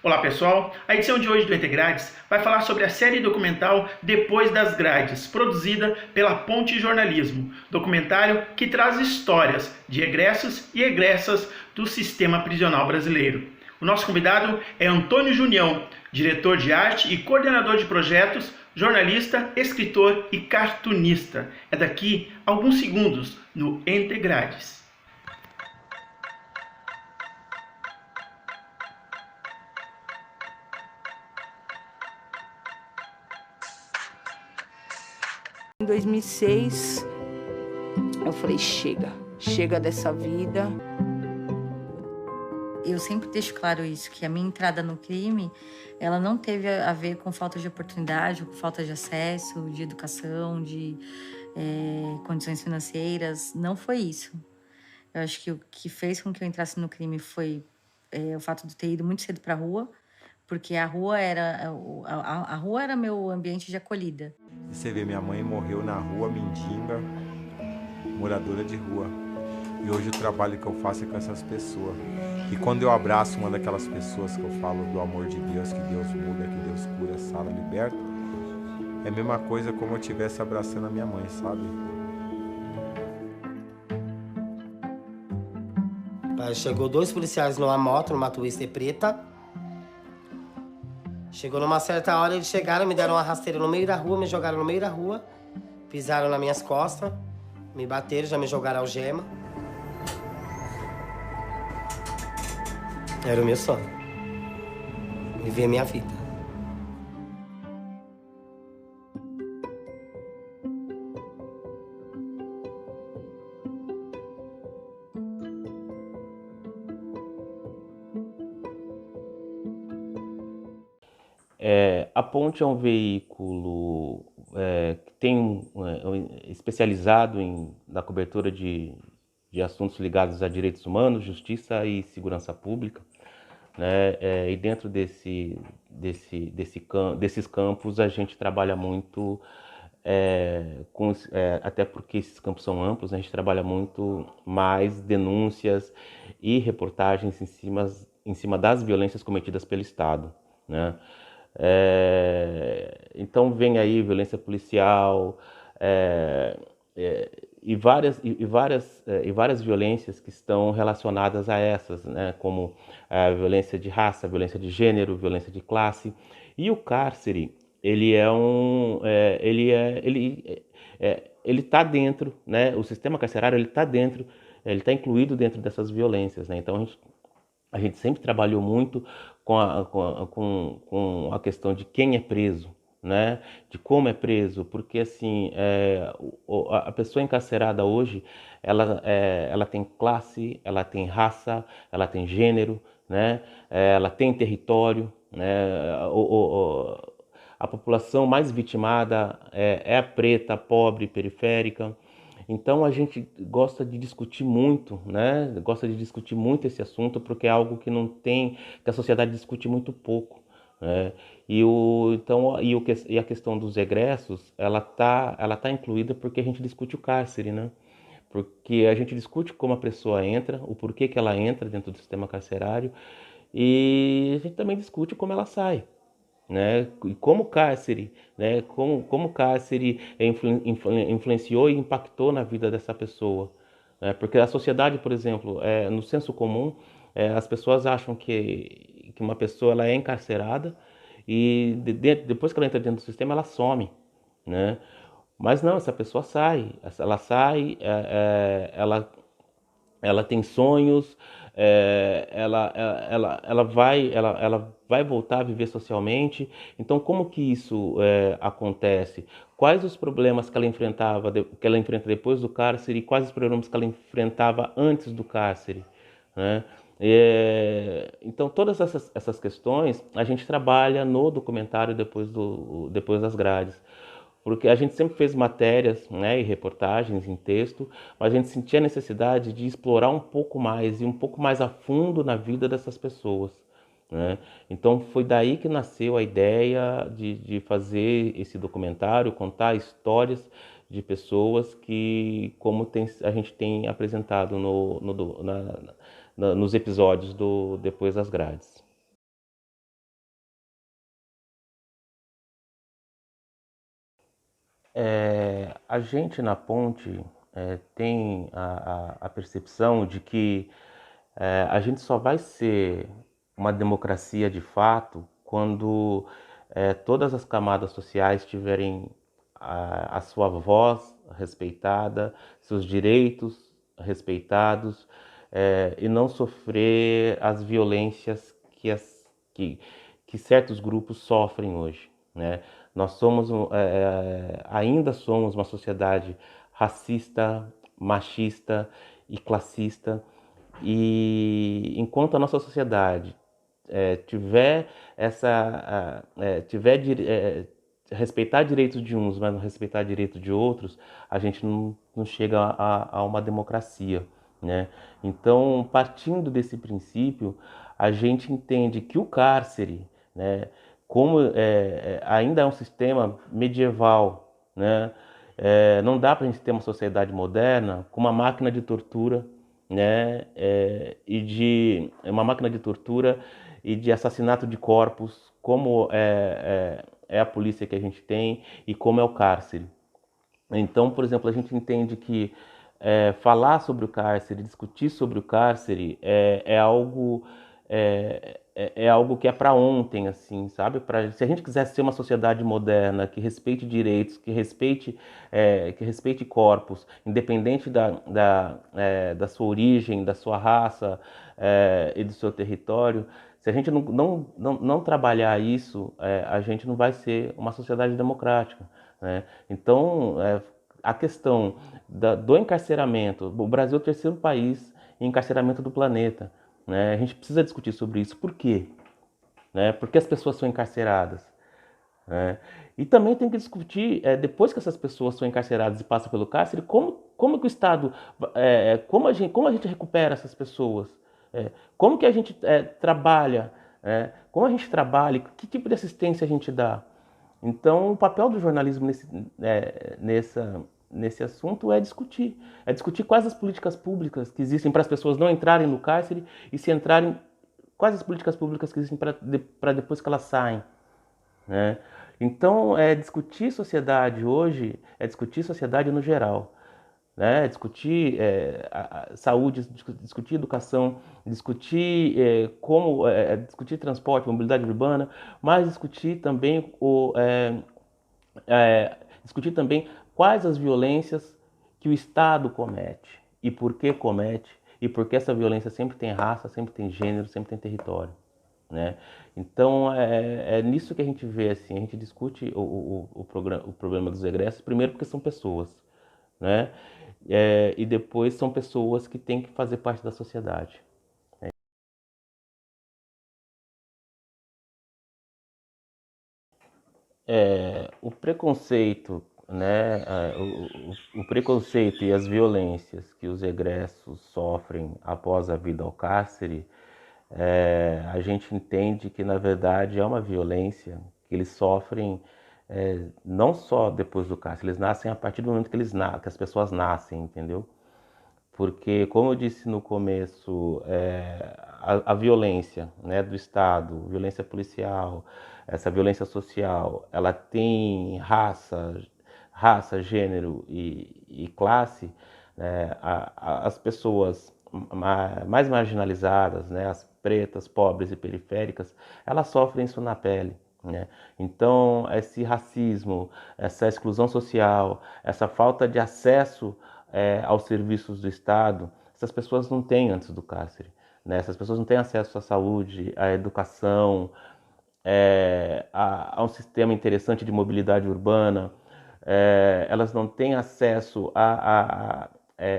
Olá pessoal, a edição de hoje do Entre Grades vai falar sobre a série documental Depois das Grades, produzida pela Ponte Jornalismo, documentário que traz histórias de egressos e egressas do sistema prisional brasileiro. O nosso convidado é Antônio Junião, diretor de arte e coordenador de projetos, jornalista, escritor e cartunista. É daqui a alguns segundos no Entre Grades. Em 2006, eu falei, chega dessa vida. Eu sempre deixo claro isso, que a minha entrada no crime, ela não teve a ver com falta de oportunidade, com falta de acesso, de educação, de condições financeiras. Não foi isso. Eu acho que o que fez com que eu entrasse no crime foi o fato de ter ido muito cedo para a rua, porque a rua era meu ambiente de acolhida. Você vê, minha mãe morreu na rua, mendiga, moradora de rua. E hoje o trabalho que eu faço é com essas pessoas. E quando eu abraço uma daquelas pessoas que eu falo do amor de Deus, que Deus muda, que Deus cura, sara, liberta, é a mesma coisa como eu estivesse abraçando a minha mãe, sabe? Chegou 2 policiais numa moto, numa Twister preta. Chegou numa certa hora, eles chegaram, me deram uma rasteira no meio da rua, me jogaram no meio da rua, pisaram nas minhas costas, me bateram, já me jogaram algema. Era o meu sonho. Viver a minha vida. A Ponte é um veículo que tem especializado na cobertura de assuntos ligados a direitos humanos, justiça e segurança pública, né? E dentro desses campos a gente trabalha muito, até porque esses campos são amplos, a gente trabalha muito mais denúncias e reportagens em cima das violências cometidas pelo Estado, né? Então vem aí violência policial e várias violências que estão relacionadas a essas, né, como a violência de raça, violência de gênero, violência de classe. E o cárcere, ele está dentro, né, o sistema carcerário ele está dentro, ele está incluído dentro dessas violências, né? Então a gente sempre trabalhou muito com a questão de quem é preso, né? De como é preso, porque assim, a pessoa encarcerada hoje, ela tem classe, ela tem raça, ela tem gênero, né? Ela tem território, né? A população mais vitimada é a preta, pobre, periférica. Então a gente gosta de discutir muito, né? Gosta de discutir muito esse assunto porque é algo que não tem, que a sociedade discute muito pouco, né? E a questão dos egressos, ela tá incluída porque a gente discute o cárcere, né? Porque a gente discute como a pessoa entra, o porquê que ela entra dentro do sistema carcerário e a gente também discute como ela sai, né? E como o cárcere, né? Como o cárcere influenciou e impactou na vida dessa pessoa, né? Porque a sociedade, por exemplo, no senso comum, as pessoas acham que uma pessoa ela é encarcerada e depois que ela entra dentro do sistema ela some, né? Mas não, essa pessoa sai, ela sai, ela tem sonhos, ela vai voltar a viver socialmente. Então, como que isso acontece? Quais os problemas que ela que ela enfrenta depois do cárcere e quais os problemas que ela enfrentava antes do cárcere, né? Então, todas essas questões a gente trabalha no documentário Depois das Grades. Porque a gente sempre fez matérias, né, e reportagens em texto, mas a gente sentia a necessidade de explorar um pouco mais e um pouco mais a fundo na vida dessas pessoas, né? Então foi daí que nasceu a ideia de fazer esse documentário, contar histórias de pessoas que, a gente tem apresentado nos episódios do Depois das Grades. A gente na Ponte tem a percepção de que a gente só vai ser uma democracia de fato quando todas as camadas sociais tiverem a sua voz respeitada, seus direitos respeitados, e não sofrer as violências que certos grupos sofrem hoje, né? Nós somos, ainda somos uma sociedade racista, machista e classista, e enquanto a nossa sociedade tiver respeitar direitos de uns, mas não respeitar direitos de outros, a gente não chega a uma democracia, né? Então, partindo desse princípio, a gente entende que o cárcere, né, como ainda é um sistema medieval, né, não dá para a gente ter uma sociedade moderna com uma máquina de tortura, né, uma máquina de tortura e de assassinato de corpos, como é a polícia que a gente tem e como é o cárcere. Então, por exemplo, a gente entende que falar sobre o cárcere, discutir sobre o cárcere é algo algo que é para ontem, assim, sabe? Se a gente quisesse ser uma sociedade moderna que respeite direitos, que respeite corpos, independente da sua origem, da sua raça e do seu território, se a gente não trabalhar isso, a gente não vai ser uma sociedade democrática, né? Então, a questão do encarceramento, o Brasil é o terceiro país em encarceramento do planeta, né? A gente precisa discutir sobre isso. Por quê? Né? Por que as pessoas são encarceradas? Né? E também tem que discutir, depois que essas pessoas são encarceradas e passam pelo cárcere, como que o Estado, como a gente recupera essas pessoas? Como que a gente trabalha? Como a gente trabalha? Que tipo de assistência a gente dá? Então, o papel do jornalismo nesse assunto é discutir quais as políticas públicas que existem para as pessoas não entrarem no cárcere e se entrarem, quais as políticas públicas que existem para depois que elas saem, né? Então, discutir sociedade hoje é discutir sociedade no geral, né? Discutir saúde, discutir educação, discutir discutir transporte, mobilidade urbana, mas discutir também discutir também quais as violências que o Estado comete e por que comete e por que essa violência sempre tem raça, sempre tem gênero, sempre tem território, né? Então é nisso que a gente vê, assim, a gente discute o problema dos egressos, primeiro porque são pessoas, né? E depois são pessoas que têm que fazer parte da sociedade. O preconceito, né, o preconceito e as violências que os egressos sofrem após a vida ao cárcere, a gente entende que na verdade é uma violência que eles sofrem não só depois do cárcere, eles nascem a partir do momento que que as pessoas nascem, entendeu? Porque, como eu disse no começo, a violência, né, do Estado, violência policial, essa violência social, ela tem raça, gênero e classe, né? As pessoas mais marginalizadas, né, as pretas, pobres e periféricas, elas sofrem isso na pele, né? Então, esse racismo, essa exclusão social, essa falta de acesso aos serviços do Estado, essas pessoas não têm antes do cárcere, né? Essas pessoas não têm acesso à saúde, à educação, a um sistema interessante de mobilidade urbana, elas não têm acesso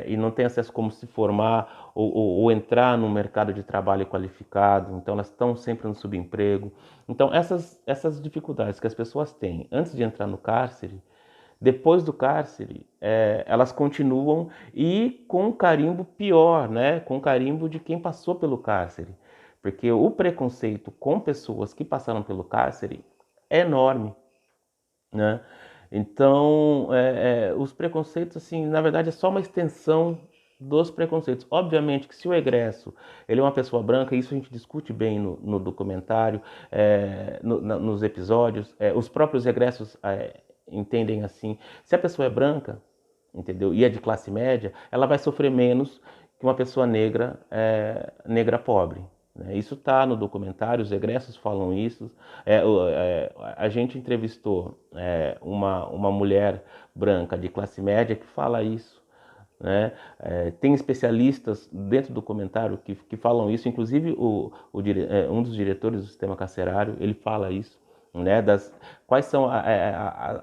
e não têm acesso como se formar ou entrar no mercado de trabalho qualificado, então elas estão sempre no subemprego. Então essas dificuldades que as pessoas têm antes de entrar no cárcere, depois do cárcere, elas continuam e com um carimbo pior, né? Com um carimbo de quem passou pelo cárcere. Porque o preconceito com pessoas que passaram pelo cárcere é enorme, né? Então, os preconceitos, assim, na verdade, é só uma extensão dos preconceitos. Obviamente que se o egresso ele é uma pessoa branca, isso a gente discute bem no documentário, nos episódios, os próprios egressos entendem assim, se a pessoa é branca, entendeu? E é de classe média, ela vai sofrer menos que uma pessoa negra, negra pobre. Né? Isso está no documentário, os egressos falam isso. A gente entrevistou uma mulher branca de classe média que fala isso. Né? Tem especialistas dentro do documentário que falam isso, inclusive um dos diretores do sistema carcerário, ele fala isso. Né, quais são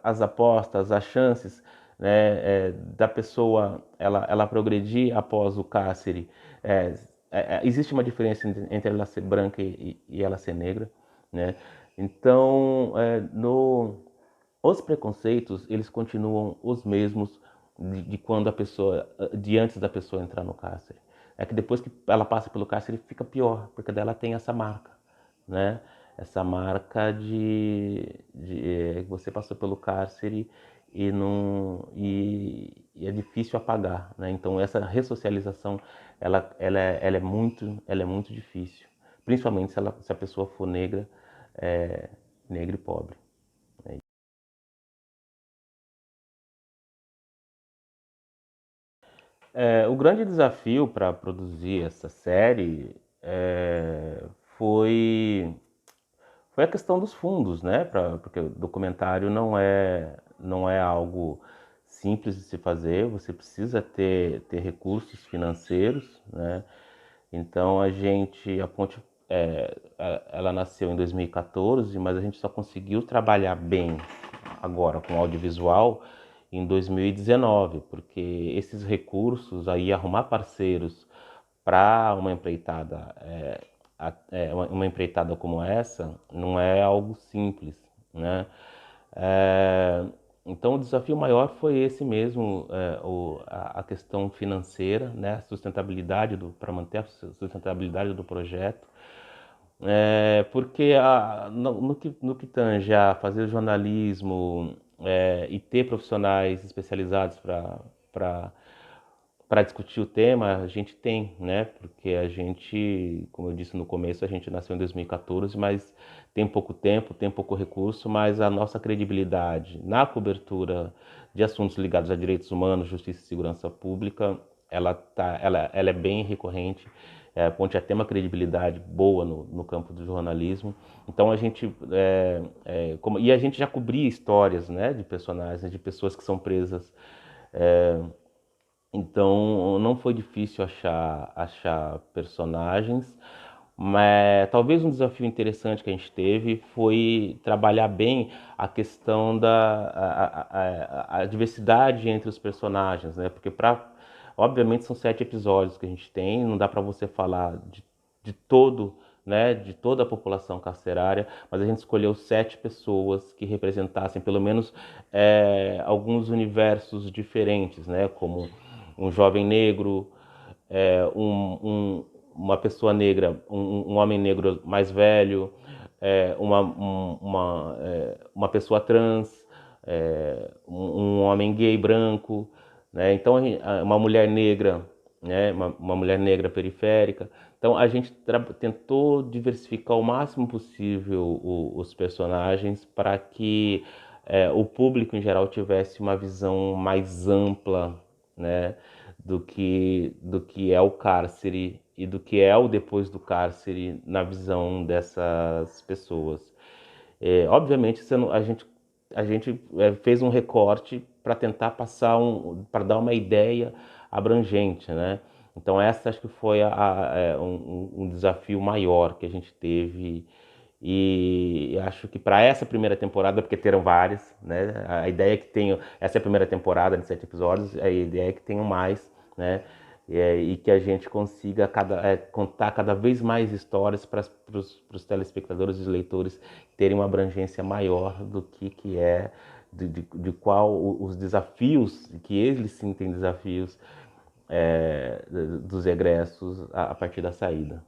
as apostas, as chances, né, da pessoa ela progredir após o cárcere. Existe uma diferença entre ela ser branca e ela ser negra. Né? Então, os preconceitos eles continuam os mesmos de quando a pessoa, de antes da pessoa entrar no cárcere. É que depois que ela passa pelo cárcere fica pior, porque dela tem essa marca, né? Essa marca de você passou pelo cárcere e é difícil apagar, né? Então essa ressocialização ela é muito difícil, principalmente se a pessoa for negra, negra e pobre. O grande desafio para produzir essa série foi a questão dos fundos, né? Porque o documentário não é algo simples de se fazer, você precisa ter recursos financeiros, né? Então a Ponte ela nasceu em 2014, mas a gente só conseguiu trabalhar bem agora com audiovisual em 2019, porque esses recursos aí, arrumar parceiros para uma empreitada uma empreitada como essa não é algo simples, né? Então o desafio maior foi esse mesmo, a questão financeira, né? A sustentabilidade para manter a sustentabilidade do projeto, porque no que tange a fazer jornalismo e ter profissionais especializados para discutir o tema, a gente tem, né? Porque a gente, como eu disse no começo, a gente nasceu em 2014, mas tem pouco tempo, tem pouco recurso, mas a nossa credibilidade na cobertura de assuntos ligados a direitos humanos, justiça e segurança pública, ela é bem recorrente. A Ponte tem uma credibilidade boa no campo do jornalismo. Então a gente e a gente já cobria histórias, né, de personagens, de pessoas que são presas. Então não foi difícil achar personagens, mas talvez um desafio interessante que a gente teve foi trabalhar bem a questão a diversidade entre os personagens, né? Porque obviamente são 7 episódios que a gente tem, não dá para você falar de todo, né, de toda a população carcerária, mas a gente escolheu 7 pessoas que representassem pelo menos alguns universos diferentes, né, como um jovem negro, uma pessoa negra, um homem negro mais velho, uma pessoa trans, um homem gay branco, né? Então uma mulher negra, né? Uma mulher negra periférica. Então a gente tentou diversificar o máximo possível os personagens para que o público em geral tivesse uma visão mais ampla, né, do que é o cárcere e do que é o depois do cárcere na visão dessas pessoas. Obviamente a gente fez um recorte para tentar passar para dar uma ideia abrangente, né? Então essa acho que foi um desafio maior que a gente teve. E acho que para essa primeira temporada, porque terão várias, né? A ideia é que tenham, essa é a primeira temporada de 7 episódios, a ideia é que tenham mais, né? E que a gente consiga contar cada vez mais histórias para os telespectadores e os leitores terem uma abrangência maior do que é, de qual os desafios, que eles sim têm desafios dos egressos a partir da saída.